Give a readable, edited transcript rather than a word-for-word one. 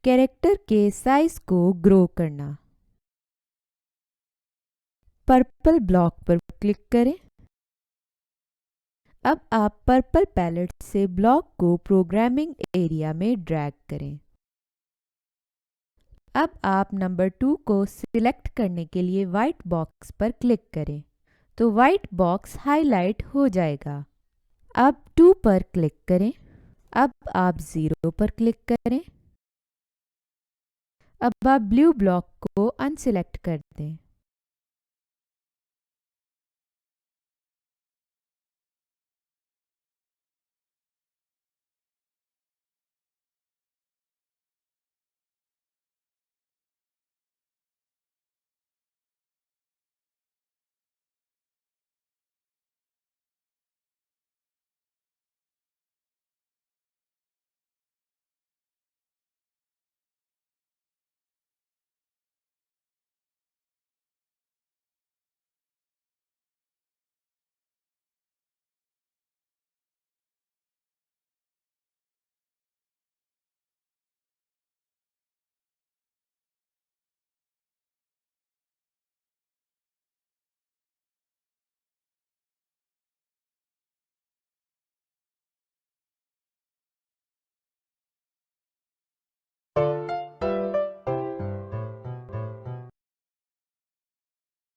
Character के size को grow करना। पर्पल ब्लॉक पर क्लिक करें। अब आप पर्पल पैलेट से ब्लॉक को प्रोग्रामिंग एरिया में ड्रैग करें। अब आप नंबर 2 को सिलेक्ट करने के लिए वाइट बॉक्स पर क्लिक करें तो वाइट बॉक्स हाईलाइट हो जाएगा। अब 2 पर क्लिक करें। अब आप 0 पर क्लिक करें। अब आप ब्लू ब्लॉक को अनसिलेक्ट कर दें।